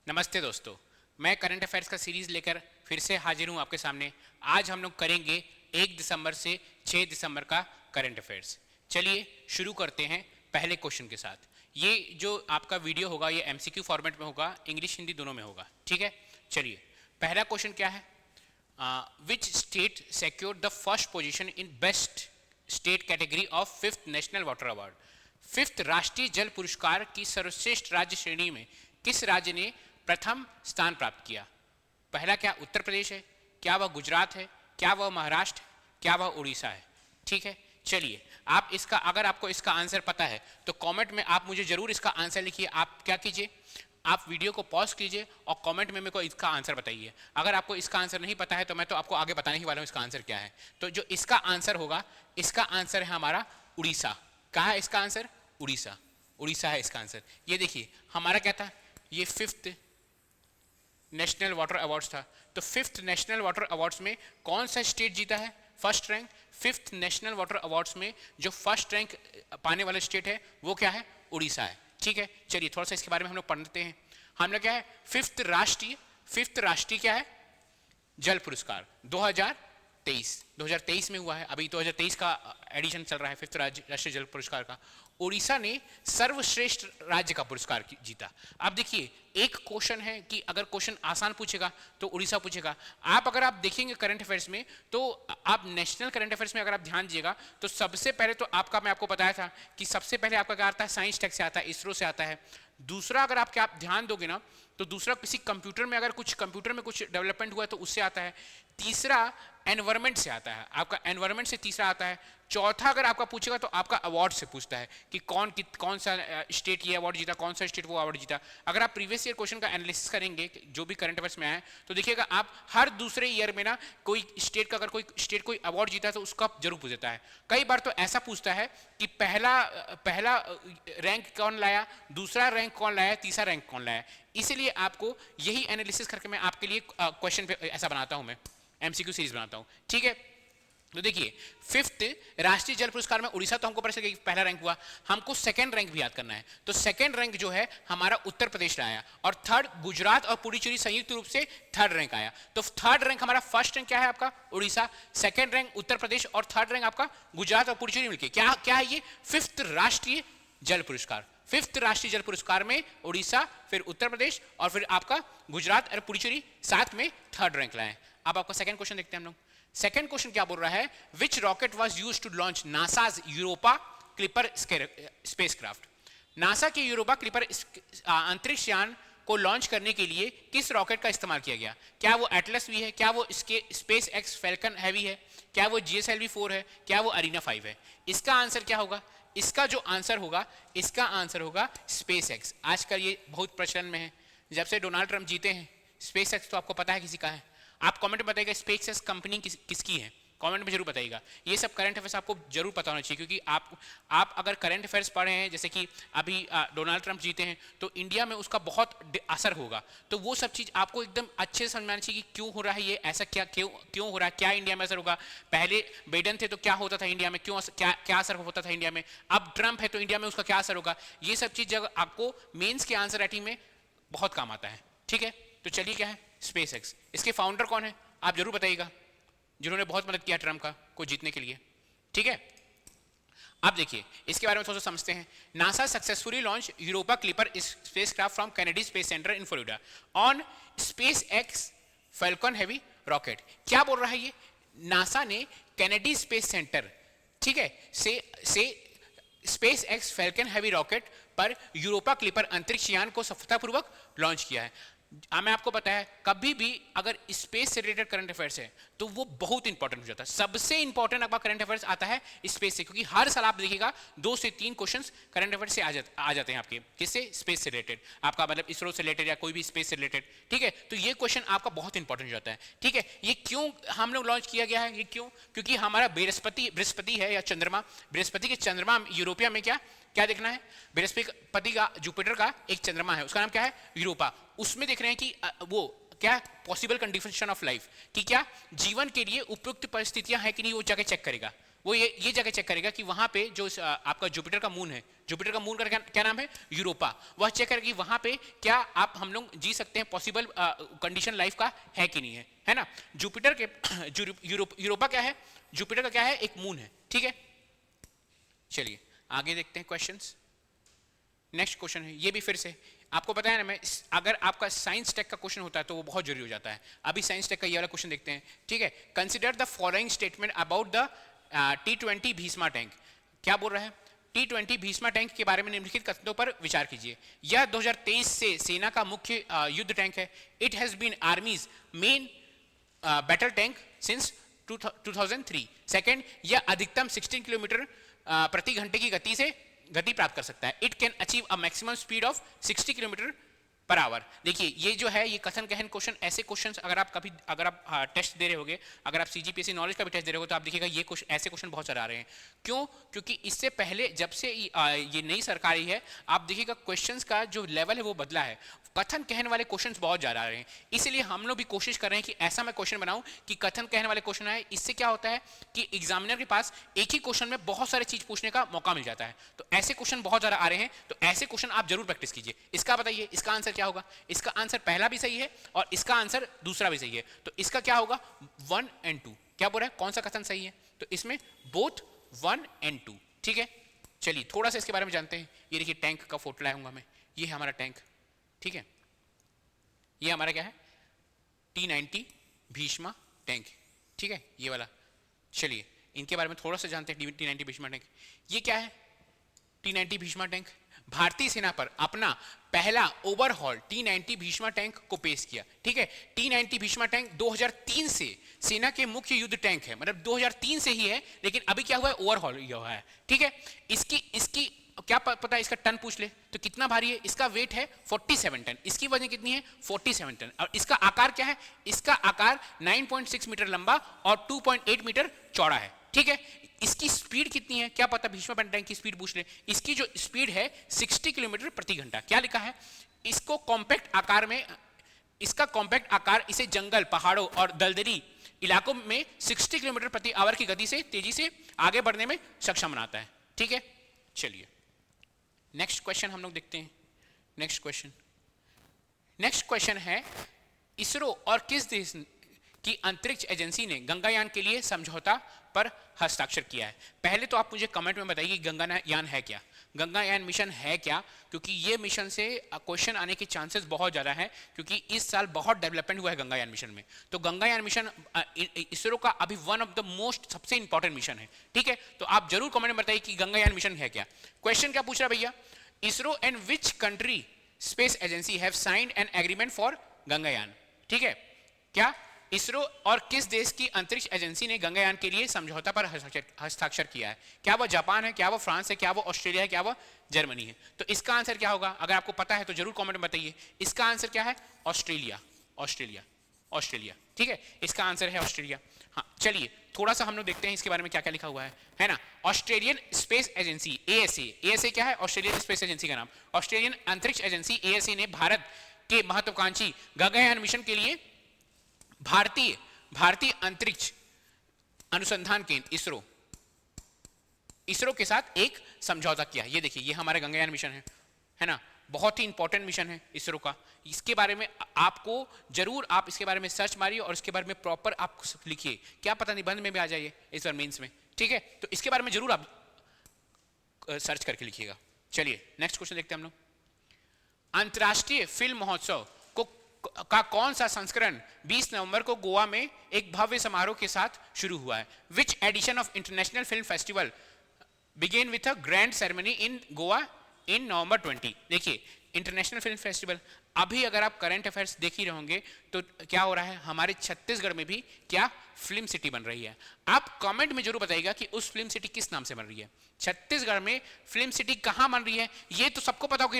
नमस्ते दोस्तों, मैं करंट अफेयर्स का सीरीज लेकर फिर से हाजिर हूं आपके सामने। आज हम लोग करेंगे 1 दिसंबर से 6 दिसंबर का करंट अफेयर्स। चलिए शुरू करते हैं पहले क्वेश्चन के साथ। ये जो आपका वीडियो होगा ये एमसीक्यू फॉर्मेट में होगा, इंग्लिश हिंदी दोनों में होगा, ठीक है। चलिए पहला क्वेश्चन क्या है, which state secured the first position in best state category of 5th national water award. 5th राष्ट्रीय जल पुरस्कार की सर्वश्रेष्ठ राज्य श्रेणी में किस राज्य ने प्रथम स्थान प्राप्त किया। पहला क्या उत्तर प्रदेश है, क्या वह गुजरात है, क्या वह महाराष्ट्र है, क्या वह उड़ीसा है। ठीक है, चलिए आप इसका, अगर आपको इसका आंसर पता है तो कमेंट में आप मुझे जरूर इसका आंसर लिखिए। आप क्या कीजिए, आप वीडियो को पॉज कीजिए और कमेंट में मेरे को इसका आंसर बताइए। अगर आपको इसका आंसर नहीं पता है तो मैं तो आपको आगे बताने ही वाला हूँ इसका आंसर क्या है। तो जो इसका आंसर होगा, इसका आंसर है हमारा उड़ीसा। कहाँ है इसका आंसर? उड़ीसा। उड़ीसा है इसका आंसर। ये देखिए हमारा क्या था, ये 5th नेशनल वाटर अवार्ड्स था। तो 5th नेशनल वाटर अवार्ड्स में कौन सा स्टेट जीता है first rank? 5th national water awards में जो फर्स्ट रैंक पाने वाला स्टेट है वो क्या है? उड़ीसा है। ठीक है, चलिए थोड़ा सा इसके बारे में हम लोग पढ़ते हैं। हम लोग क्या है, 5th राष्ट्रीय क्या है? जल पुरस्कार 2023 में हुआ है। अभी 2023 का एडिशन चल रहा है 5th राष्ट्रीय जल पुरस्कार का। उड़ीसा ने सर्वश्रेष्ठ राज्य का पुरस्कार जीता। अब देखिए एक क्वेश्चन है कि अगर क्वेश्चन आसान पूछेगा तो उड़ीसा पूछेगा। अगर आप देखेंगे करंट अफेयर्स में, तो आप नेशनल करंट अफेयर्स में अगर आप ध्यान दीजिएगा तो सबसे पहले तो आपका, मैं आपको बताया था कि सबसे पहले आपका क्या आता है, साइंस टेक से आता है, इसरो से आता है। दूसरा अगर आप ध्यान दोगे ना तो दूसरा किसी कंप्यूटर में, अगर कंप्यूटर में कुछ डेवलपमेंट हुआ है तो उससे आता है। तीसरा एनवायरमेंट से आता है, आपका एनवायरमेंट से तीसरा आता है। चौथा अगर आपका पूछेगा तो आपका अवार्ड से पूछता है कि कौन सा स्टेट ये अवार्ड जीता, कौन सा स्टेट वो अवार्ड जीता। अगर आप प्रीवियस ईयर क्वेश्चन का एनालिसिस करेंगे जो भी करंट अफेयर्स में आया है तो देखिएगा आप हर दूसरे ईयर में ना कोई स्टेट का, अगर कोई स्टेट कोई अवार्ड जीता तो उसका जरूर पूछ देता है। कई बार तो ऐसा पूछता है कि पहला रैंक कौन लाया, दूसरा रैंक कौन लाया, तीसरा रैंक कौन लाया। इसीलिए आपको यही एनालिसिस करके मैं आपके लिए क्वेश्चन पे ऐसा बनाता हूं, मैं एमसीक्यू सीरीज बनाता हूं। ठीक है, तो देखिए 5th राष्ट्रीय जल पुरस्कार में उड़ीसा तो हमको पता चल गया पहला रैंक हुआ, हमको सेकंड रैंक भी याद करना है। तो सेकंड रैंक जो है हमारा उत्तर प्रदेश आया और थर्ड गुजरात और पुडुचेरी संयुक्त रूप से थर्ड रैंक आया। तो थर्ड रैंक हमारा, फर्स्ट रैंक क्या है आपका? उड़ीसा, सेकंड रैंक उत्तर प्रदेश और थर्ड रैंक आपका गुजरात और पुडुचेरी मिलकर क्या है ये 5th राष्ट्रीय जल पुरस्कार। 5th राष्ट्रीय जल पुरस्कार में उड़ीसा, फिर उत्तर प्रदेश और फिर आपका गुजरात और पुडुचेरी साथ में थर्ड रैंक लाए। अब आपका सेकंड क्वेश्चन देखते हैं हम लोग। सेकंड क्वेश्चन क्या बोल रहा है, which rocket was used to launch NASA's Europa Clipper spacecraft. NASA के यूरोपा क्लिपर अंतरिक्ष यान को लॉन्च करने के लिए किस रॉकेट का इस्तेमाल किया गया? क्या वो एटलस वी है, क्या वो स्पेस एक्स फैल्कन हैवी है, क्या वो GSLV-4 है, क्या वो अरीना 5 है? इसका आंसर क्या होगा? इसका जो आंसर होगा, इसका आंसर होगा स्पेस एक्स। आजकल ये बहुत प्रचलन में है, जब से डोनाल्ड ट्रंप जीते हैं। स्पेस एक्स तो आपको पता है किसी का है। आप कमेंट में बताइएगा स्पेस एक्स कंपनी किसकी है, कमेंट में जरूर बताइएगा। ये सब करंट अफेयर्स आपको जरूर पता होना चाहिए, क्योंकि आप अगर करंट अफेयर्स पढ़ रहे हैं, जैसे कि अभी डोनाल्ड ट्रंप जीते हैं तो इंडिया में उसका बहुत असर होगा। तो वो सब चीज़ आपको एकदम अच्छे से समझ में आना चाहिए कि क्यों हो रहा है ये, ऐसा क्यों हो रहा है, क्या इंडिया में असर होगा। पहले बाइडेन थे तो क्या होता था इंडिया में, क्या असर होता था इंडिया में, अब ट्रंप है तो इंडिया में उसका क्या असर होगा। ये सब चीज़ जब आपको मेंस के आंसर राइटिंग में बहुत काम आता है। ठीक है, तो चलिए क्या है स्पेस एक्स। इसके फाउंडर कौन है आप जरूर बताइएगा, जिन्होंने बहुत मदद किया ट्रम्प का को जीतने के लिए। ठीक है, अब देखिए इसके बारे में थोड़ा सा समझते हैं। NASA successfully launch Europa Clipper spacecraft from Kennedy space centre in Florida on space x falcon heavy rocket. क्या बोल रहा है ये, नासा ने कैनेडी स्पेस सेंटर, ठीक है, से space x falcon heavy rocket पर यूरोपा क्लिपर अंतरिक्ष यान को सफलतापूर्वक लॉन्च किया है। मैं आपको पता है कभी भी अगर स्पेस से रिलेटेड करंट अफेयर्स है तो वो बहुत इंपॉर्टेंट हो जाता है। सबसे इंपॉर्टेंट आपका करंट अफेयर्स आता है स्पेस से, क्योंकि हर साल आप देखिएगा 2 से 3 क्वेश्चंस करंट अफेयर्स से आ जाते हैं आपके। किससे? स्पेस से रिलेटेड, आपका मतलब इसरो से रिलेटेड या कोई भी स्पेस से रिलेटेड। ठीक है, तो ये क्वेश्चन आपका बहुत इंपॉर्टेंट हो जाता है। ठीक है, ये क्यों हम लोग लॉन्च किया गया है, ये क्यों? क्योंकि हमारा बृहस्पति है या चंद्रमा, बृहस्पति के चंद्रमा यूरोपिया में क्या देखना है, बृहस्पति का, जुपिटर का एक चंद्रमा है, उसका नाम क्या है? यूरोपा। उसमें देख रहे हैं कि वो क्या पॉसिबल कंडीशन ऑफ लाइफ, कि क्या जीवन के लिए उपयुक्त परिस्थितियां हैं कि नहीं, वो जाके चेक करेगा। वो ये जगह चेक करेगा कि वहां पे जो आपका जुपिटर का मून है, जुपिटर का मून का क्या नाम है, यूरोपा, वह चेक करेगा कि वहां पे क्या आप हम लोग जी सकते हैं, पॉसिबल कंडीशन लाइफ का है कि नहीं है ना। जुपिटर के यूरोपा क्या है, जुपिटर का क्या है, एक मून है, ठीक है। चलिए आगे देखते हैं क्वेश्चंस। नेक्स्ट क्वेश्चन है, ये भी फिर से आपको पता है ना, मैं अगर आपका साइंस टेक का क्वेश्चन होता है तो वो बहुत जरूरी हो जाता है। अभी साइंस टेक का ये वाला क्वेश्चन देखते हैं, ठीक है। Consider the following statement about the T20 Bheeshma tank. क्या बोल रहा है, T20 भीष्मा टैंक के बारे में निम्नलिखित कथनों पर विचार कीजिए। यह 2023 से सेना का मुख्य युद्ध टैंक है। It has been army's main battle tank since 2003। Second, यह अधिकतम 16 किलोमीटर प्रति घंटे की गति प्राप्त कर सकता है। It can achieve a maximum speed of 60 kilometre per hour. देखिए ये जो है ये कथन कहन क्वेश्चन, ऐसे क्वेश्चन अगर आप टेस्ट दे रहे होगे, अगर आप सीजीपीएससी नॉलेज का भी टेस्ट दे रहे हो तो आप देखिएगा ये ऐसे क्वेश्चन बहुत सारे आ रहे हैं। क्यों, क्योंकि इससे पहले जब से ये नई सरकार आई है, आप देखिएगा क्वेश्चंस का जो लेवल है वो बदला है, कथन कहन वाले क्वेश्चंस बहुत ज्यादा आ रहे हैं। इसीलिए हम लोग भी कोशिश कर रहे हैं कि ऐसा मैं क्वेश्चन बनाऊं कि कथन कहन वाले क्वेश्चन आए। इससे क्या होता है कि एग्जामिनर के पास एक ही क्वेश्चन में बहुत सारे चीज पूछने का मौका मिल जाता है। तो ऐसे क्वेश्चन बहुत ज्यादा आ रहे हैं, तो ऐसे क्वेश्चन आप जरूर प्रैक्टिस कीजिए। इसका बताइए इसका आंसर क्या होगा, इसका आंसर पहला भी सही है और इसका आंसर दूसरा भी सही है, तो इसका क्या होगा 1 और 2। क्या बोल रहा है, कौन सा कथन सही है, तो इसमें बोथ 1 और 2, ठीक है। चलिए थोड़ा सा इसके बारे में जानते हैं। ये देखिए टैंक का फोटो लाया हूँ मैं, ये है हमारा टैंक, ठीक है। ये हमारा क्या है, T90 भीष्मा टैंक, ठीक है, ये वाला। चलिए इनके बारे में थोड़ा सा जानते हैं। T90 भीष्मा टैंक, ये क्या है, T90 भीष्मा टैंक भारतीय सेना पर अपना पहला ओवरहॉल T90 भीष्मा टैंक को पेश किया, ठीक है। T90 भीष्मा टैंक 2003 से सेना के मुख्य युद्ध टैंक है, मतलब 2003 से ही है, लेकिन अभी क्या हुआ है, ओवरहॉल हुआ है, ठीक है। इसकी क्या पता है, इसका टन पूछ ले तो कितना भारी है, इसका वेट है 47 टन, इसकी वजन कितनी है 47 टन, और इसका आकार क्या है, इसका आकार 9.6 मीटर लंबा और 2.8 मीटर चौड़ा है, ठीक है। इसकी स्पीड कितनी है, क्या पता, भीष्मा टैंक की स्पीड पूछ ले। इसकी जो स्पीड है 60 किलोमीटर प्रति घंटा। क्या लिखा है, इसको कॉम्पैक्ट आकार में, इसका कॉम्पैक्ट आकार इसे जंगल, पहाड़ों और दलदली इलाकों में 60 किलोमीटर प्रति आवर की गति से तेजी से आगे बढ़ने में सक्षम बनाता है, ठीक है। चलिए नेक्स्ट क्वेश्चन हम लोग देखते हैं। नेक्स्ट क्वेश्चन है, इसरो और किस देश की अंतरिक्ष एजेंसी ने गंगायान के लिए समझौता पर हस्ताक्षर किया है। पहले तो आप मुझे कमेंट में बताइए गंगायान है क्या, गंगायान मिशन है क्या, क्योंकि ये मिशन से क्वेश्चन आने के चांसेस बहुत ज़्यादा हैं, क्योंकि इस साल बहुत डेवलपमेंट हुआ है गंगायान मिशन में। तो गंगायान मिशन इसरो का अभी वन ऑफ द मोस्ट सबसे इंपॉर्टेंट मिशन है, ठीक है। तो आप जरूर कमेंट में बताइए कि गंगायान मिशन है क्या। क्वेश्चन क्या पूछ रहा है भैया, ISRO and which country space agency have signed an agreement for Gangayaan, ठीक है। क्या इसरो और किस देश की अंतरिक्ष एजेंसी ने गंगायान के लिए समझौता पर हस्ताक्षर किया है। क्या वो जापान है, क्या वो फ्रांस है, क्या वो ऑस्ट्रेलिया है, क्या वो जर्मनी है। तो इसका आंसर क्या होगा, अगर आपको पता है तो जरूर कमेंट में बताइए। इसका आंसर क्या है, ऑस्ट्रेलिया, ठीक है, इसका आंसर है ऑस्ट्रेलिया। हाँ चलिए थोड़ा सा हम लोग देखते हैं इसके बारे में क्या क्या लिखा हुआ है ना। ऑस्ट्रेलियन स्पेस एजेंसी ASA क्या है, ऑस्ट्रेलियन स्पेस एजेंसी का नाम। ऑस्ट्रेलियन अंतरिक्ष एजेंसी ASA ने भारत के महत्वाकांक्षी गगनयान मिशन के लिए भारतीय अंतरिक्ष अनुसंधान केंद्र इसरो के साथ एक समझौता किया। ये देखिए ये हमारा गगनयान मिशन है ना, बहुत ही इंपॉर्टेंट मिशन है इसरो का। इसके बारे में आपको जरूर आप इसके बारे में सर्च मारिए और इसके बारे में प्रॉपर आप लिखिए, क्या पता निबंध में भी आ जाइए इस बार मेंस में, ठीक है। तो इसके बारे में जरूर आप सर्च करके लिखिएगा। चलिए नेक्स्ट क्वेश्चन देखते हैं हम लोग। अंतर्राष्ट्रीय फिल्म महोत्सव का कौन सा संस्करण 20 नवंबर को गोवा में एक भव्य समारोह के साथ शुरू हुआ है। Which edition of international film festival begin with a grand ceremony in Goa in November 20। देखिए इंटरनेशनल फिल्म फेस्टिवल, अभी अगर आप करंट अफेयर्स देख ही रहोगे तो क्या हो रहा है, हमारे छत्तीसगढ़ में भी क्या फिल्म सिटी बन रही है। आप कमेंट में जरूर बताइएगा कि उस फिल्म सिटी किस नाम से बन रही है। छत्तीसगढ़ में फिल्म सिटी कहां बन रही है, ये तो सबको पता होगा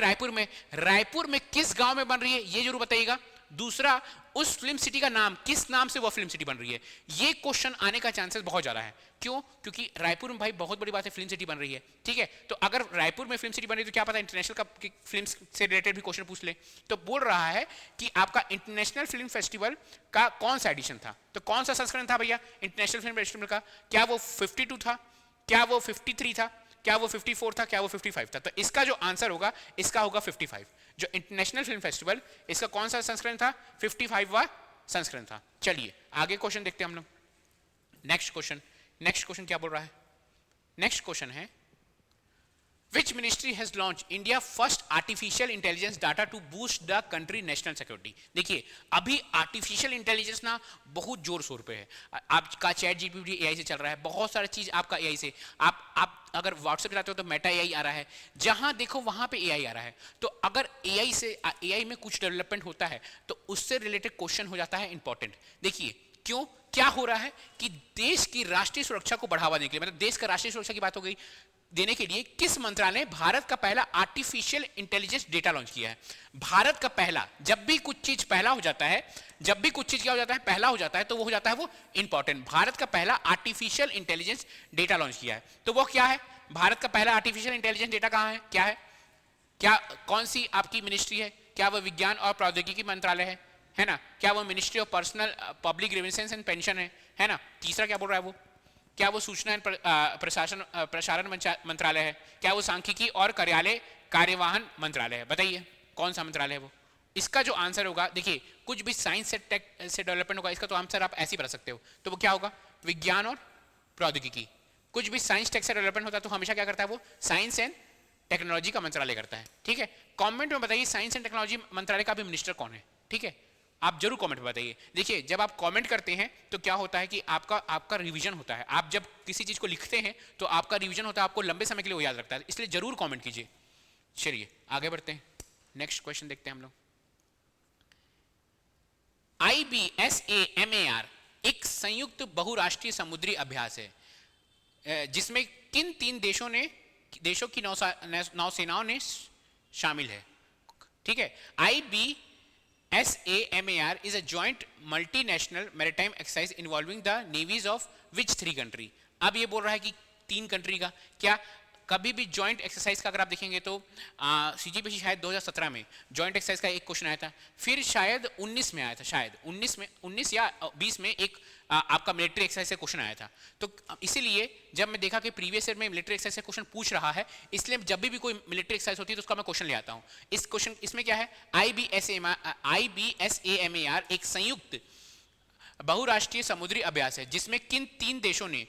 रायपुर में किस गांव में बन रही है ये जरूर बताइएगा। दूसरा, उस फिल्म सिटी का नाम, किस नाम से वो फिल्म सिटी बन रही है। ये क्वेश्चन आने का चांसेस बहुत ज्यादा है। क्यों, क्योंकि रायपुर में भाई बहुत बड़ी बात है, फिल्म सिटी बन रही है, ठीक है। तो अगर रायपुर में फिल्म सिटी बन रही है तो क्या पता इंटरनेशनल का फिल्म से रिलेटेड भी क्वेश्चन पूछ ले। तो बोल रहा है कि आपका इंटरनेशनल फिल्म फेस्टिवल का कौन सा एडिशन था, तो कौन सा संस्करण था भैया इंटरनेशनल फिल्म फेस्टिवल का, क्या वो 52 था, क्या वो 53 था, क्या वो 54 था, क्या वो 55 था? तो इसका जो आंसर होगा इसका होगा 55। जो इंटरनेशनल फिल्म फेस्टिवल इसका कौन सा संस्करण था? 55वां संस्करण था। चलिए आगे क्वेश्चन देखते हैं हम लोग। नेक्स्ट क्वेश्चन क्या बोल रहा है? नेक्स्ट क्वेश्चन है Which ministry has launched India first artificial intelligence data to boost the country national security? देखिए अभी आर्टिफिशियल इंटेलिजेंस ना बहुत जोर शोर पे है। आपका चैट जीपीटी एआई से चल रहा है, बहुत सारी चीज आपका एआई से। आप अगर व्हाट्सएप चलाते हो तो मेटा एआई आ रहा है, जहां देखो वहां पे एआई आ रहा है। तो अगर एआई में कुछ डेवलपमेंट होता है तो उससे रिलेटेड क्वेश्चन हो जाता है इंपॉर्टेंट। देखिए क्यों, क्या हो रहा है कि देश की राष्ट्रीय सुरक्षा को बढ़ावा देने के लिए, मतलब देश का राष्ट्रीय सुरक्षा की बात हो गई, देने के लिए किस मंत्रालय ने भारत का पहला आर्टिफिशियल इंटेलिजेंस डेटा लॉन्च किया है? भारत का पहला, जब भी कुछ चीज पहला हो जाता है, जब भी कुछ चीज क्या हो जाता है, पहला हो जाता है, तो वो हो जाता है वो इंपॉर्टेंट। भारत का पहला आर्टिफिशियल इंटेलिजेंस डेटा लॉन्च किया है, तो वो क्या है? भारत का पहला आर्टिफिशियल इंटेलिजेंस डेटा कहां है, क्या है, क्या कौन सी आपकी मिनिस्ट्री है? क्या वो विज्ञान और प्रौद्योगिकी मंत्रालय है ना? क्या वो ministry of personnel public grievances and pension है ना? तीसरा क्या बोल रहा है वो? क्या वो सूचना एवं प्रसारण मंत्रालय है? क्या वो सांख्यिकी और कार्यालय कार्यवाहन मंत्रालय है? बताइए कौन सा मंत्रालय है वो? इसका जो आंसर होगा, देखिए कुछ भी साइंस से टेक से डेवलपमेंट होगा, इसका तो आंसर आप ऐसे ही बता सकते हो, तो वो क्या होगा? विज्ञान और प्रौद्योगिकी। कुछ भी साइंस टेक से डेवलपमेंट होता है तो हमेशा क्या करता है वो? साइंस एंड टेक्नोलॉजी का मंत्रालय करता है। ठीक है, कमेंट में बताइए साइंस एंड टेक्नोलॉजी मंत्रालय का भी मिनिस्टर कौन है? ठीक है, आप जरूर कमेंट में बताइए। देखिए जब आप कमेंट करते हैं तो क्या होता है कि आपका रिवीजन होता है। आप जब किसी चीज को लिखते हैं तो आपका रिवीजन होता है, आपको लंबे समय के लिए वो याद रखता है, इसलिए जरूर कमेंट कीजिए। चलिए आगे बढ़ते हैं, नेक्स्ट क्वेश्चन देखते हैं हम लोग। IBSAMAR एक संयुक्त बहुराष्ट्रीय समुद्री अभ्यास है जिसमें किन 3 देशों की नौसेनाओं ने शामिल है? ठीक है, IBSAMAR is a joint multinational maritime exercise involving the navies of which 3 country? अब ये बोल रहा है कि 3 कंट्री का। क्या कभी भी जॉइंट एक्सरसाइज का अगर आप देखेंगे तो सीजीपीसी शायद 2017 में जॉइंट एक्सरसाइज का एक क्वेश्चन आया था, फिर शायद 19 में आया था, शायद 19 या 20 में एक आपका मिलिट्री एक्सरसाइज से क्वेश्चन आया था। तो इसीलिए जब मैं देखा कि प्रीवियस ईयर में मिलिट्री एक्सरसाइज से क्वेश्चन पूछ रहा है, इसलिए जब भी कोई मिलिट्री एक्सरसाइज होती है तो उसका मैं क्वेश्चन ले आता हूं। इसमें क्या है? IBSAMAR एक संयुक्त बहुराष्ट्रीय समुद्री अभ्यास है जिसमें किन 3 देशों ने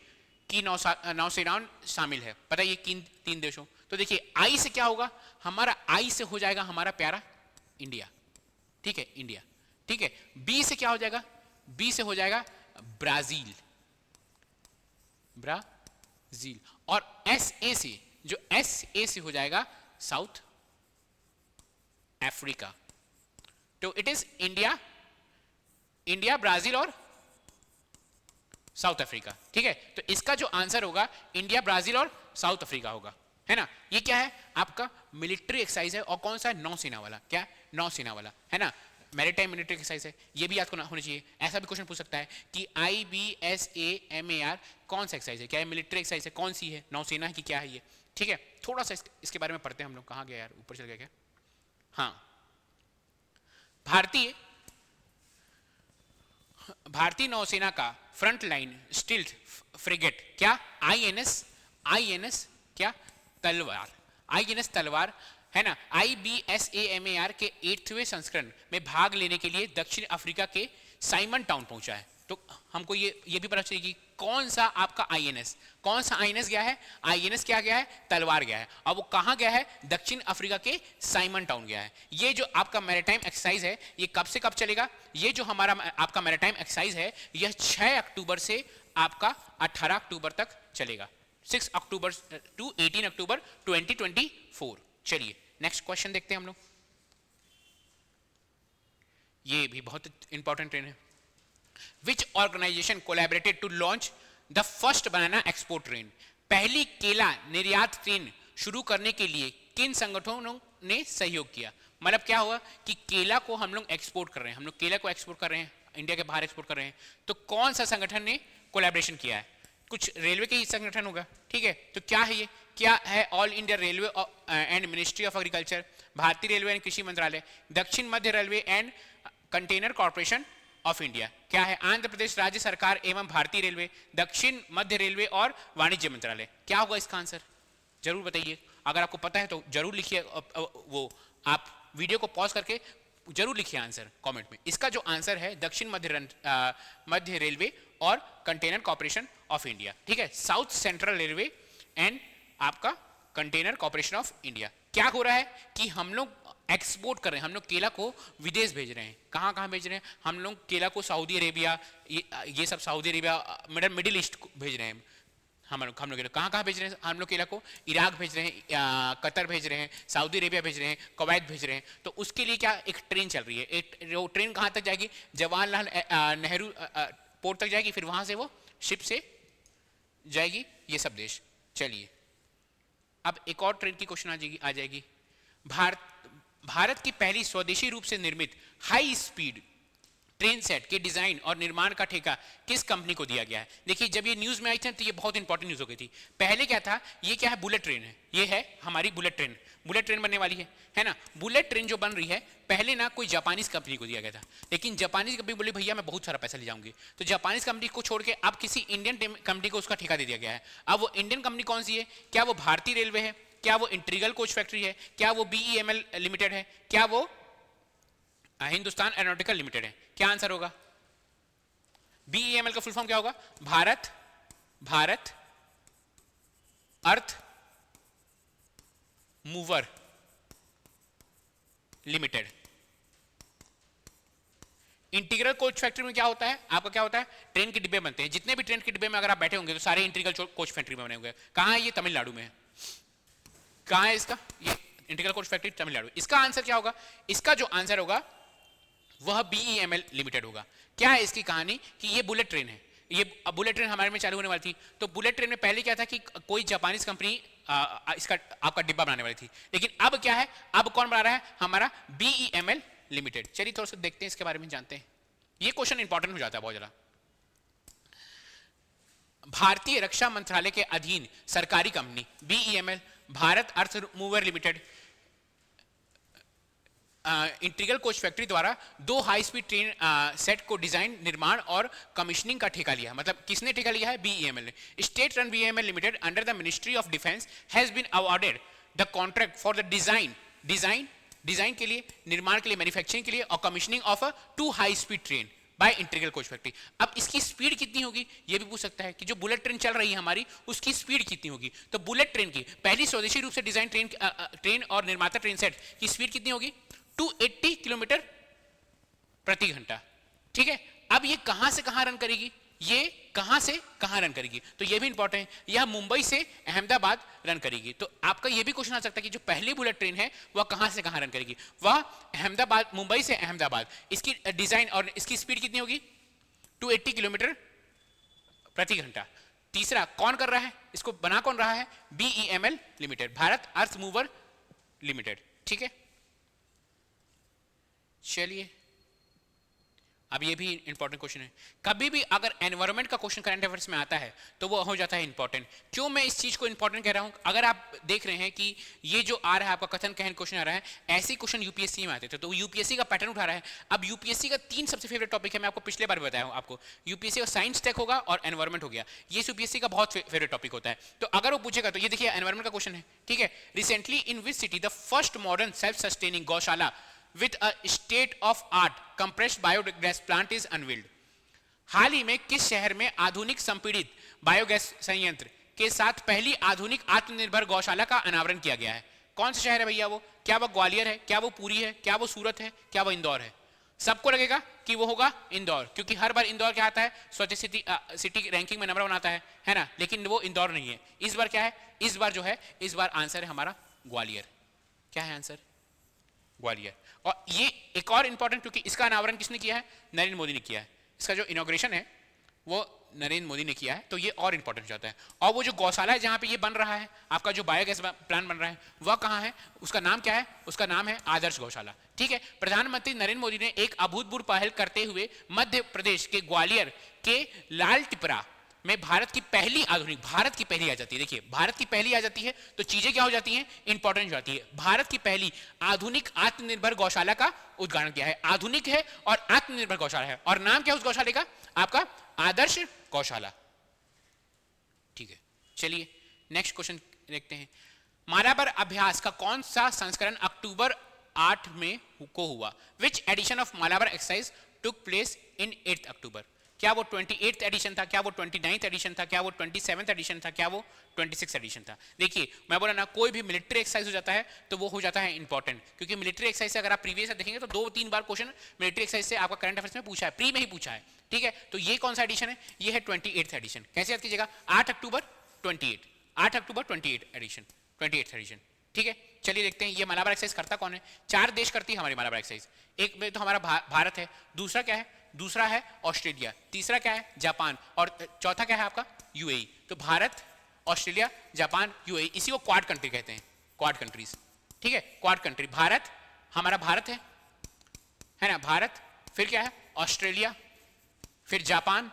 की नौसेनाओं शामिल है? बताइए किन 3 देशों? तो देखिए आई से क्या होगा? हमारा आई से हो जाएगा हमारा प्यारा इंडिया। ठीक है, इंडिया। ठीक है, बी से क्या हो जाएगा? बी से हो जाएगा ब्राजील, और एस ए से हो जाएगा साउथ अफ्रीका। तो इट इज इंडिया, ब्राजील और साउथ अफ्रीका। ठीक है, तो इसका जो आंसर होगा इंडिया, ब्राजील और साउथ अफ्रीका होगा, है ना? ये क्या है? आपका मिलिट्री एक्सरसाइज है, और कौन सा है? नौसेना वाला। क्या? नौसेना वाला, है ना? मैरीटाइम मिलिट्री एक्सरसाइज है, ये भी याद होना चाहिए। ऐसा भी क्वेश्चन पूछ सकता है कि IBSAMAR कौन सा एक्सरसाइज है? क्या है मिलिट्री एक्सरसाइज है? कौन सी है? नौसेना है कि क्या है ये? ठीक है, थोड़ा सा इसके बारे में पढ़ते हैं हम लोग। कहाँ गया यार, ऊपर चल गया क्या? हाँ, भारतीय नौसेना का फ्रंट लाइन स्टील्थ फ्रिगेट, क्या? INS क्या? तलवार, INS तलवार, है ना? IBSAMAR के 8वें संस्करण में भाग लेने के लिए दक्षिण अफ्रीका के साइमन टाउन पहुंचा है। तो हमको ये भी पता चाहिए कि कौन सा आपका INS गया है? INS क्या गया है? तलवार गया है। अब वो कहां गया है? दक्षिण अफ्रीका के साइमन टाउन गया है। ये जो आपका मैरीटाइम एक्सरसाइज है ये कब से कब चलेगा? ये जो हमारा आपका मैरीटाइम एक्सरसाइज है यह 6 अक्टूबर से आपका 18 अक्टूबर तक चलेगा, 6 अक्टूबर टू 18 अक्टूबर 2024। चलिए नेक्स्ट क्वेश्चन देखते हैं हम लोग। ये भी बहुत इंपॉर्टेंट ट्रेन है। Which organization collaborated to launch the first banana export train? पहली केला निर्यात ट्रेन शुरू करने के लिए किन संगठनों ने सहयोग किया? मतलब क्या हुआ कि केला को हम लोग एक्सपोर्ट कर रहे हैं, हम लोग केला को एक्सपोर्ट कर रहे हैं, इंडिया के बाहर एक्सपोर्ट कर रहे हैं, तो कौन सा संगठन ने कोलैबोरेशन किया है? कुछ रेलवे के ही संगठन होगा। ठीक है, तो क्या है ये? क्या है? All India railway and ministry of agriculture, भारतीय रेलवे एंड कृषि मंत्रालय, दक्षिण मध्य railway and container corporation of India क्या है? आंध्र प्रदेश राज्य सरकार एवं भारतीय रेलवे, दक्षिण मध्य रेलवे और वाणिज्य मंत्रालय। क्या होगा इसका आंसर? जरूर बताइए, अगर आपको पता है तो जरूर लिखिए। वो आप वीडियो को पॉज करके जरूर लिखिए आंसर कमेंट में। इसका जो आंसर है दक्षिण मध्य रेलवे और कंटेनर कॉर्पोरेशन ऑफ इंडिया। ठीक है, साउथ सेंट्रल रेलवे एंड आपका कंटेनर कॉर्पोरेशन ऑफ इंडिया। क्या हो रहा है कि हम लोग एक्सपोर्ट कर रहे हैं, हम लोग केला को विदेश भेज रहे हैं। कहाँ कहाँ भेज रहे हैं? हम लोग केला को सऊदी अरेबिया, ये सब सऊदी अरेबिया, मिडिल ईस्ट भेज रहे हैं। हम लोग कहाँ कहाँ भेज रहे हैं? हम लोग केला को इराक भेज रहे हैं, कतर भेज रहे हैं, सऊदी अरेबिया भेज रहे हैं, कुवैत भेज रहे हैं। तो उसके लिए क्या एक ट्रेन चल रही है। वो ट्रेन कहाँ तक जाएगी? जवाहरलाल नेहरू पोर्ट तक जाएगी, फिर वहाँ से वो शिप से जाएगी ये सब देश। चलिए अब एक और ट्रेन की क्वेश्चन आ जाएगी। भारत की पहली स्वदेशी रूप से निर्मित हाई स्पीड ट्रेन सेट के डिजाइन और निर्माण का ठेका किस कंपनी को दिया गया है? देखिए जब ये न्यूज में आई थी तो ये बहुत इंपॉर्टेंट न्यूज हो गई थी। पहले क्या था, ये क्या है? बुलेट ट्रेन है। ये है हमारी बुलेट ट्रेन बनने वाली है ना। बुलेट ट्रेन जो बन रही है, पहले ना कोई जापानीज कंपनी को दिया गया था, लेकिन जापानीज कंपनी बोली भैया मैं बहुत सारा पैसा ले जाऊंगी, तो जापानीज कंपनी को छोड़ के अब किसी इंडियन कंपनी को उसका ठेका दे दिया गया है। अब वो इंडियन कंपनी कौन सी है? क्या वो भारतीय रेलवे है? क्या वो इंटीग्रल कोच फैक्ट्री है? क्या वो BEML लिमिटेड है? क्या वो हिंदुस्तान एरोनॉटिकल लिमिटेड है? क्या आंसर होगा? BEML का फुल फॉर्म क्या होगा? Bharat earth mover limited. Integral coach factory में क्या होता है? आपका क्या होता है? ट्रेन के डिब्बे बनते हैं। जितने भी ट्रेन के डिब्बे में अगर आप बैठे होंगे तो सारे इंटीग्रल कोच फैक्ट्री में बने होंगे। कहाँ है ये? तमिलनाडु में है। कहाँ है इसका? ये इंटीग्रल कोच फैक्ट्री तमिलनाडु। इसका आंसर क्या होगा? इसका जो आंसर होगा वह BEML लिमिटेड होगा। क्या है इसकी कहानी कि ये बुलेट ट्रेन है। ये बुलेट ट्रेन हमारे में चालू होने वाली थी, तो बुलेट ट्रेन में पहले क्या था कि कोई जापानीज कंपनी इसका आपका डिब्बा बनाने वाली थी, लेकिन अब क्या है? अब कौन बना रहा है? हमारा BEML लिमिटेड। चलिए थोड़ा सा देखते हैं इसके बारे में, जानते हैं। ये क्वेश्चन इंपॉर्टेंट हो जाता है बहुत ज्यादा। भारतीय रक्षा मंत्रालय के अधीन सरकारी company BEML, Bharat earth mover limited, integral coach factory द्वारा 2 हाई स्पीड ट्रेन सेट को डिजाइन, निर्माण और कमीशनिंग का ठेका लिया। मतलब किसने ठेका लिया है? BEML ने। State run BEML Limited under the Ministry of Defence has been awarded the contract for the design के लिए, निर्माण के लिए, मैन्युफैक्चरिंग के लिए और commissioning of 2 high speed train by Integral coach Factory. अब इसकी स्पीड कितनी होगी ये भी पूछ सकता है कि जो बुलेट ट्रेन चल रही है हमारी, उसकी स्पीड कितनी होगी। तो बुलेट ट्रेन की पहली स्वदेशी रूप से डिजाइन ट्रेन और निर्माता ट्रेन सेट की स्पीड कितनी होगी? 280 किलोमीटर प्रति घंटा। ठीक है, अब ये कहां से कहां रन करेगी? ये कहां से कहां रन करेगी? तो ये भी इंपॉर्टेंट है। यह मुंबई से अहमदाबाद रन करेगी। तो आपका ये भी क्वेश्चन आ सकता है कि जो पहली बुलेट ट्रेन है वह कहां से कहां रन करेगी? वह अहमदाबाद, मुंबई से अहमदाबाद। इसकी डिजाइन और इसकी स्पीड कितनी होगी? 280 किलोमीटर प्रति घंटा। तीसरा कौन कर रहा है इसको? बना कौन रहा है? BEML limited, Bharat earth mover limited. ठीक है, चलिए अब ये भी इंपॉर्टेंट क्वेश्चन है। कभी भी अगर एनवायरनमेंट का क्वेश्चन करंट अफेयर्स में आता है तो वो हो जाता है इंपॉर्टेंट। क्यों मैं इस चीज को इंपॉर्टेंट कह रहा हूं? अगर आप देख रहे हैं कि ये जो आ रहा है आपका कथन कहन क्वेश्चन आ रहा है, ऐसे क्वेश्चन यूपीएससी में आते थे, तो यूपीएससी का पैटर्न उठा रहा है। अब यूपीएससी का 3 सबसे फेवरेट टॉपिक है, मैं आपको पिछले बार बताया हूं। आपको यूपीएससी का साइंस टेक होगा और एनवायरनमेंट हो गया। ये यूपीएससी का बहुत फेवरेट टॉपिक होता है। तो अगर वो पूछेगा तो ये देखिए एनवायरनमेंट का क्वेश्चन है। ठीक है, recently in which city the first modern self sustaining गौशाला with a state of art compressed biogas plant is unveiled। हाल ही में किस शहर में आधुनिक संपीड़ित बायोगैस संयंत्र के साथ पहली आधुनिक आत्मनिर्भर गौशाला का अनावरण किया गया है? कौन सा शहर है भैया वो? क्या वो ग्वालियर है? क्या वो पुरी है? क्या वो सूरत है? क्या वो इंदौर है? सबको लगेगा कि वो होगा इंदौर, क्योंकि हर बार इंदौर क्या आता है? स्वच्छ सिटी रैंकिंग में नंबर 1 आता है ना। लेकिन वो इंदौर नहीं है। इस बार क्या है? इस बार जो है, इस बार आंसर है हमारा ग्वालियर। क्या है आंसर? ग्वालियर। और ये एक और इंपॉर्टेंट, क्योंकि इसका अनावरण किसने किया है? नरेंद्र मोदी ने किया है। इसका जो इनॉग्रेशन है वो नरेंद्र मोदी ने किया है, तो ये और इंपॉर्टेंट हो जाता है। और वो जो गौशाला है जहां पे ये बन रहा है, आपका जो बायोगैस प्लांट बन रहा है, वह कहां है? उसका नाम क्या है? उसका नाम है आदर्श गौशाला। ठीक है, प्रधानमंत्री नरेंद्र मोदी ने एक अभूतपूर्व पहल करते हुए मध्य प्रदेश के ग्वालियर के लाल टिपरा में भारत की पहली आधुनिक, भारत की पहली आ जाती है, देखिए भारत की पहली आ जाती है तो चीजें क्या हो जाती हैं, इंपॉर्टेंट हो जाती है। भारत की पहली आधुनिक आत्मनिर्भर गौशाला का उद्घाटन किया है, आधुनिक है और आत्मनिर्भर गौशाला है, और नाम क्या है उस गौशाले का, आपका आदर्श गौशाला। ठीक है, चलिए नेक्स्ट क्वेश्चन देखते हैं। मालाबार अभ्यास का कौन सा संस्करण अक्टूबर 8 में को हुआ? विच edition of Malabar exercise took place in 8 अक्टूबर? क्या वो 28th एडिशन था, क्या वो 29th एडिशन था, क्या वो 27th एडिशन था, क्या वो 26th एडिशन था? देखिए मैं बोला ना, कोई भी मिलिट्री एक्सरसाइज हो जाता है तो वो हो जाता है इंपॉर्टेंट, क्योंकि मिलिट्री एक्सरसाइज से अगर आप प्रीवियस देखेंगे तो 2-3 बार क्वेश्चन मिलिट्री एक्सरसाइज से आपका करंट अफेयर्स में पूछा है, प्री में ही पूछा है। ठीक है, तो ये कौन सा एडिशन है, ये है 28th एडिशन। कैसे याद कीजिएगा, 8 अक्टूबर 28, 8 अक्टूबर 28 एडिशन, 28th एडिशन। ठीक है, चलिए देखते हैं ये मालाबार एक्सरसाइज करता कौन है। 4 देश करती है हमारी मालाबार एक्सरसाइज, एक में तो हमारा भारत है, दूसरा क्या है, दूसरा है ऑस्ट्रेलिया, तीसरा क्या है, जापान, और चौथा क्या है आपका, यूएई। तो भारत, ऑस्ट्रेलिया, जापान, यूएई, इसी को क्वाड कंट्री कहते हैं, क्वाड कंट्रीज। ठीक है, क्वाड कंट्री, भारत, हमारा भारत है ना, भारत, फिर क्या है, ऑस्ट्रेलिया, फिर जापान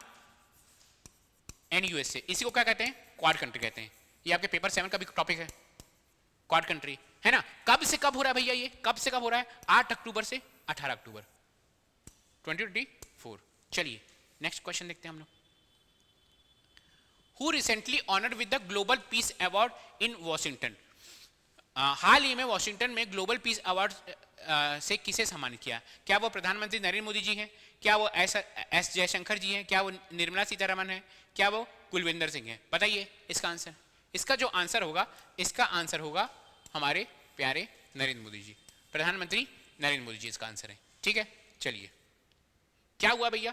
एंड यूएसए, इसी को क्या कहते हैं, क्वाड कंट्री कहते हैं। ये आपके पेपर 7 का भी टॉपिक है, क्वाड कंट्री, है ना। कब से कब हो रहा है भैया, ये कब से कब हो रहा है, 8 अक्टूबर से 18 अक्टूबर 2024। चलिए नेक्स्ट क्वेश्चन देखते हैं हम लोग। Who recently honoured with the global peace award in Washington? हाल ही में वॉशिंगटन में ग्लोबल पीस अवार्ड से किसे सम्मानित किया? क्या वो प्रधानमंत्री नरेंद्र मोदी जी हैं, क्या वो एस जयशंकर जी हैं, क्या वो निर्मला सीतारमण है, क्या वो कुलविंदर सिंह है? बताइए इसका आंसर। इसका जो आंसर होगा, इसका आंसर होगा हमारे प्यारे नरेंद्र मोदी जी, प्रधानमंत्री नरेंद्र मोदी जी इसका आंसर है। ठीक है, चलिए क्या हुआ भैया,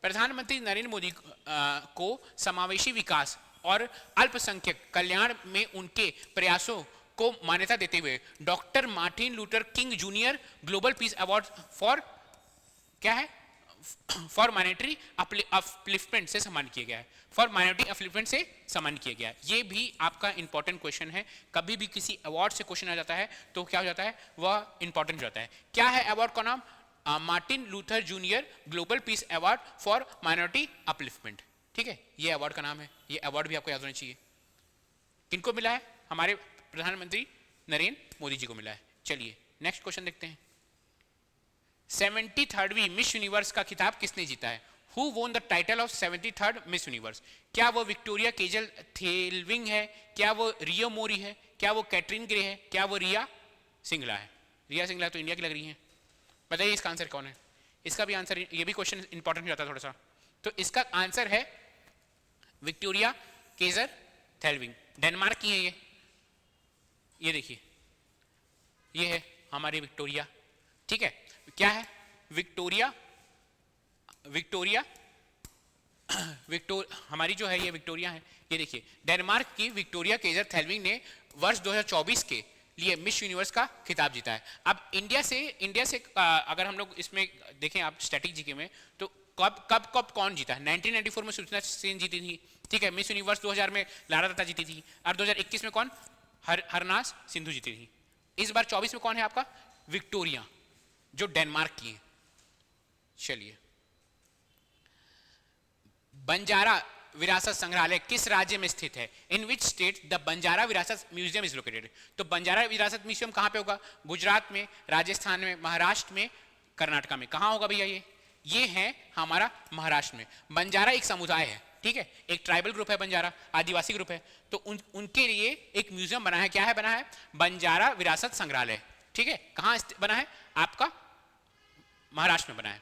प्रधानमंत्री नरेंद्र मोदी को समावेशी विकास और अल्पसंख्यक कल्याण में उनके प्रयासों को मान्यता देते हुए doctor Martin Luther king junior global peace award for क्या है, फॉर माइनॉरिटी अपलिफ्टमेंट से सम्मानित किया गया है, फॉर माइनॉरिटी अपलिफ्टमेंट से सम्मानित किया गया है। ये भी आपका इंपॉर्टेंट क्वेश्चन है, कभी भी किसी अवार्ड से क्वेश्चन आ जाता है तो क्या हो जाता है, वह इंपॉर्टेंट हो जाता है। क्या है अवार्ड का नाम, Martin Luther junior global peace award for minority upliftment. ठीक है, ये अवार्ड का नाम है, ये अवार्ड भी आपको याद होना चाहिए। किनको मिला है, हमारे प्रधानमंत्री नरेंद्र मोदी जी को मिला है। चलिए नेक्स्ट क्वेश्चन देखते हैं। 73वीं मिस यूनिवर्स का खिताब किसने जीता है? Who won the title of 73rd miss universe? क्या वो विक्टोरिया केजल थेलविंग है, क्या वो रियो मोरी है, क्या वो कैटरीन ग्रे है, क्या वो रिया सिंगला है? रिया सिंगला तो इंडिया की लग रही है, बताइए इसका आंसर कौन है? इसका भी आंसर, ये भी क्वेश्चन इंपॉर्टेंट हो जाता है थोड़ा सा, तो इसका आंसर है विक्टोरिया केजर थेलविंग, डेनमार्क की है ये देखिए, ये है हमारी विक्टोरिया। ठीक है, क्या है, विक्टोरिया हमारी जो है ये विक्टोरिया है, ये देखिए डेनमार्क की विक्टोरिया केजर थेलविंग ने वर्ष 2024 के लिए मिस यूनिवर्स का खिताब जीता है। अब इंडिया से अगर हम लोग इसमें देखें आप स्ट्रेटेजी में, तो कब कौन जीता है? 1994 में सुचना सेन जीती थी। ठीक है, मिस यूनिवर्स 2000 में लारा दत्ता जीती थी, और 2021 में कौन, हरनाज सिंधु जीती थी। इस बार 24 में कौन है आपका, विक्टोरिया, जो डेनमार्क की है। चलिए, बंजारा विरासत संग्रहालय किस राज्य में स्थित है? इन विच स्टेट द बंजारा विरासत म्यूजियम इज लोकेटेड? तो बंजारा विरासत म्यूजियम कहां पे होगा? गुजरात में, राजस्थान में, महाराष्ट्र में, कर्नाटका में। कहां होगा भैया ये है हमारा महाराष्ट्र में। बंजारा एक समुदाय है, ठीक है, एक ट्राइबल ग्रुप है बंजारा, आदिवासी ग्रुप है, तो उनके लिए एक म्यूजियम बना है। क्या है बना है? बंजारा विरासत संग्रहालय। ठीक है, कहां बना है? आपका महाराष्ट्र में बना है।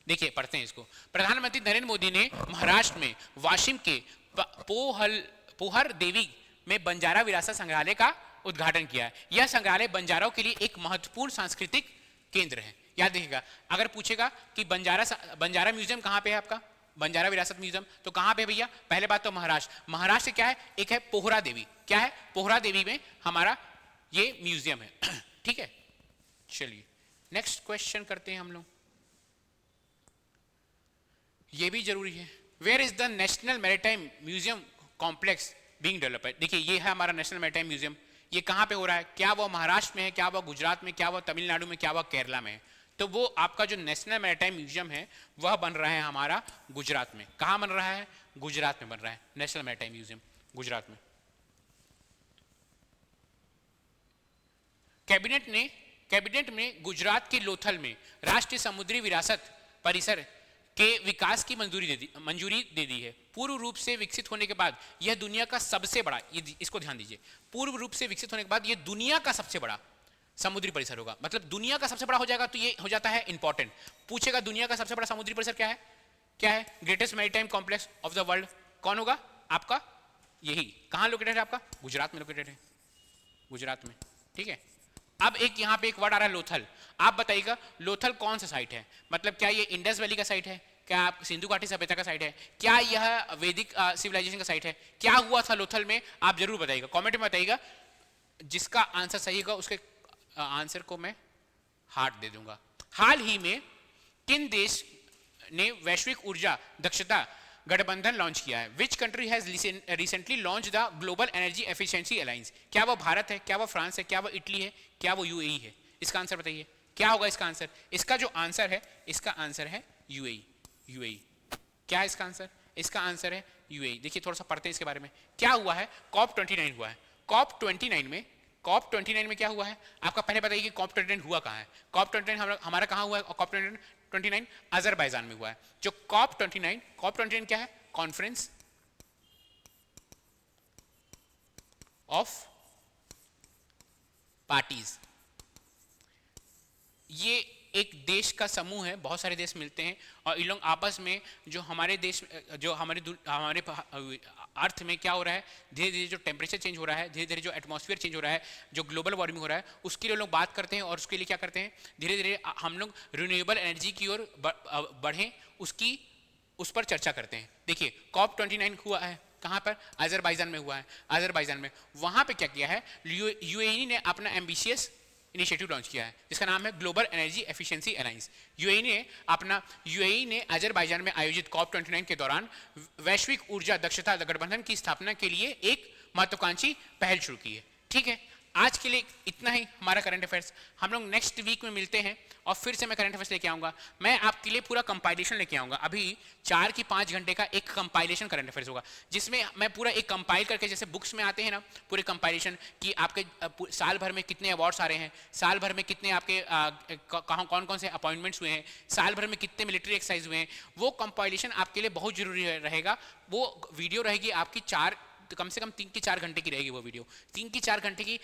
देखिए पढ़ते हैं इसको। प्रधानमंत्री नरेंद्र मोदी ने महाराष्ट्र में वाशिम के पोहर देवी में बंजारा विरासत संग्रहालय का उद्घाटन किया है। यह संग्रहालय बंजाराओं के लिए एक महत्वपूर्ण सांस्कृतिक केंद्र है। याद रखिएगा, अगर पूछेगा कि बंजारा म्यूजियम कहां पे है आपका, बंजारा विरासत म्यूजियम, तो कहां पे भैया? पहले बात तो महाराष्ट्र क्या है? एक है पोहरा देवी। क्या है? पोहरा देवी में हमारा ये म्यूजियम है। ठीक है, चलिए नेक्स्ट क्वेश्चन करते हैं हम लोग, ये भी जरूरी है। Where is the national maritime museum complex being developed? देखिए ये है हमारा नेशनल मैरीटाइम म्यूजियम, ये कहां पे हो रहा है? क्या वो महाराष्ट्र में है, क्या वो गुजरात में, क्या वो तमिलनाडु में, क्या वो केरला में है? तो वो आपका जो नेशनल मैरीटाइम म्यूजियम है वह बन रहा है हमारा गुजरात में। कहाँ बन रहा है? गुजरात में बन रहा है नेशनल मैरीटाइम म्यूजियम, गुजरात में। कैबिनेट में गुजरात के लोथल में राष्ट्रीय समुद्री विरासत परिसर के विकास की मंजूरी दे दी है। पूर्व रूप से विकसित होने के बाद यह दुनिया का सबसे बड़ा, इसको ध्यान दीजिए, पूर्व रूप से विकसित होने के बाद यह दुनिया का सबसे बड़ा समुद्री परिसर होगा। मतलब दुनिया का सबसे बड़ा हो जाएगा तो ये हो जाता है इंपॉर्टेंट। पूछेगा दुनिया का सबसे बड़ा समुद्री परिसर क्या है? क्या है? Greatest maritime complex of the world कौन होगा? आपका यही। कहां लोकेटेड है? आपका गुजरात में लोकेटेड है, गुजरात में। ठीक है, अब एक यहां पे एक वर्ड आ रहा है लोथल। आप बताइएगा लोथल कौन सा साइट है? मतलब क्या ये इंडस वैली का साइट है? क्या आप सिंधु घाटी सभ्यता का साइट है? क्या यह वैदिक सिविलाइजेशन का साइट है? क्या हुआ था लोथल में? आप जरूर बताइएगा, कमेंट में बताइएगा। जिसका आंसर सही होगा उसके आंसर को मैं हार्ट दे दूंगा। हाल ही में किन देश ने वैश्विक ऊर्जा दक्षता गठबंधन लॉन्च किया है? Which country has recently launch the global energy efficiency alliance? क्या वो भारत है? क्या वो फ्रांस है? क्या वो इटली है? क्या वो यूएई है? इसका आंसर बताइए, क्या होगा इसका आंसर? इसका जो आंसर है, इसका आंसर है यूएई। यूएई क्या है इसका आंसर? इसका आंसर है यूएई। देखिए थोड़ा सा पढ़ते हैं इसके बारे में। क्या हुआ है? COP 29 हुआ है। COP 29 में क्या हुआ है आपका? पहले बताइए कि COP 29 हुआ कहाँ है? COP 29 हमारा कहाँ हुआ है? COP 29 अजरबैजान में हुआ है। जो COP 29 क्या है? Conference of parties. ये एक देश का समूह है, बहुत सारे देश मिलते हैं और इन लोग आपस में जो हमारे देश, जो हमारे अर्थ में क्या हो रहा है, धीरे धीरे जो टेम्परेचर चेंज हो रहा है, धीरे धीरे जो एटमॉस्फेयर चेंज हो रहा है, जो ग्लोबल वार्मिंग हो रहा है, उसके लिए लोग बात करते हैं और उसके लिए क्या करते हैं, धीरे धीरे हम लोग रिन्यूएबल एनर्जी की ओर बढ़ें, उस पर चर्चा करते हैं। देखिए COP 29 हुआ है कहाँ पर? अजरबैजान में हुआ है। अजरबैजान में वहाँ पे क्या किया है? यूएई ने अपना एम्बिशियस इनिशिएटिव लॉन्च किया है जिसका नाम है global energy efficiency alliance. UAE ने अजरबैजान में आयोजित COP 29 के दौरान वैश्विक ऊर्जा दक्षता गठबंधन की स्थापना के लिए एक महत्वाकांक्षी पहल शुरू की है। ठीक है, आज के लिए इतना ही हमारा करंट अफेयर्स। हम लोग नेक्स्ट वीक में मिलते हैं और फिर से मैं करंट अफेयर्स लेके आऊँगा। मैं आपके लिए पूरा कंपाइलेशन लेके आऊँगा। अभी 4 की 5 घंटे का एक कंपाइलेशन करंट अफेयर्स होगा जिसमें मैं पूरा एक कंपाइल करके, जैसे बुक्स में आते हैं ना पूरे कंपाइलेशन कि आपके साल भर में कितने अवार्ड्स आ रहे हैं, साल भर में कितने आपके कौन कौन से अपॉइंटमेंट्स हुए हैं, साल भर में कितने मिलिट्री एक्सरसाइज हुए हैं, वो कंपाइलेशन आपके लिए बहुत जरूरी रहेगा। वो वीडियो रहेगी आपकी कम से कम 3 की 4 घंटे की रहेगी वो वीडियो। 3 की 4 घंटे की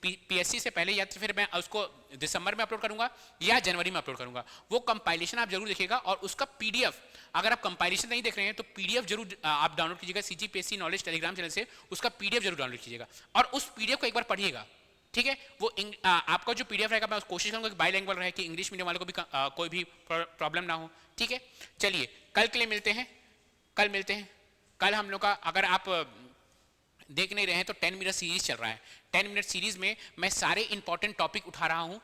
पीएससी से पहले, या तो फिर मैं उसको दिसंबर में अपलोड करूंगा या जनवरी में अपलोड करूंगा। वो कंपाइलेशन आप जरूर देखिएगा और उसका पीडीएफ, अगर आप कंपाइलेशन नहीं देख रहे हैं तो पीडीएफ जरूर आप डाउनलोड कीजिएगा सीजीपीएससी नॉलेज टेलीग्राम चैनल से। उसका पीडीएफ जरूर डाउनलोड कीजिएगा और उस पीडीएफ को एक बार पढ़िएगा। ठीक है, वो आपका जो पीडीएफ रहेगा, मैं कोशिश करूंगा कि बाइलिंगुअल रहे, कि इंग्लिश मीडियम वालों को भी कोई भी प्रॉब्लम ना हो। ठीक है, चलिए कल के लिए मिलते हैं। कल हम लोग का, अगर आप देख नहीं रहे हैं तो 10 मिनट सीरीज चल रहा है। 10 मिनट सीरीज में मैं सारे इंपॉर्टेंट टॉपिक उठा रहा हूं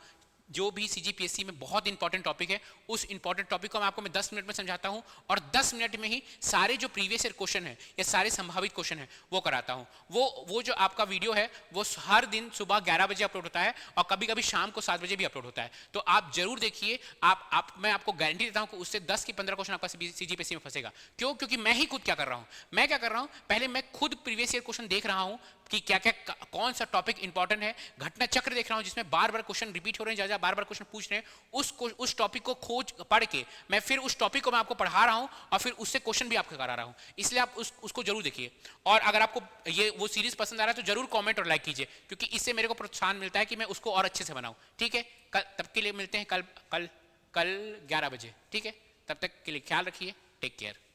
जो भी सीजीपीएससी में बहुत इंपॉर्टेंट टॉपिक है। उस इंपॉर्टेंट टॉपिक को मैं 10 मिनट में समझाता हूं और 10 मिनट में ही सारे जो प्रीवियस ईयर क्वेश्चन है या सारे संभावित क्वेश्चन है वो कराता हूं। वो जो आपका वीडियो है वो हर दिन सुबह 11 बजे अपलोड होता है और कभी कभी शाम को 7 बजे भी अपलोड होता है। तो आप जरूर देखिए। मैं आपको गारंटी देता हूं कि उससे 10 की 15 क्वेश्चन आपका सीजीपीएससी में फंसेगा। क्यों? क्योंकि मैं ही खुद क्या कर रहा हूं, पहले मैं खुद प्रीवियस ईयर क्वेश्चन देख रहा हूं कि क्या क्या कौन सा टॉपिक इंपॉर्टेंट है। घटना चक्र देख रहा हूं जिसमें बार बार क्वेश्चन रिपीट हो रहे हैं, ज्यादा बार बार क्वेश्चन पूछ रहे हैं। उस टॉपिक को खोज पढ़ के मैं फिर उस टॉपिक को मैं आपको पढ़ा रहा हूं और फिर उससे क्वेश्चन भी आपको करा रहा हूं। इसलिए आप उसको जरूर देखिए। और अगर आपको वो सीरीज पसंद आ रहा है तो जरूर कमेंट और लाइक कीजिए, क्योंकि इससे मेरे को प्रोत्साहन मिलता है कि मैं उसको और अच्छे से बनाऊं। ठीक है, तब के लिए मिलते हैं कल 11 बजे। ठीक है, तब तक के लिए ख्याल रखिए। Take care.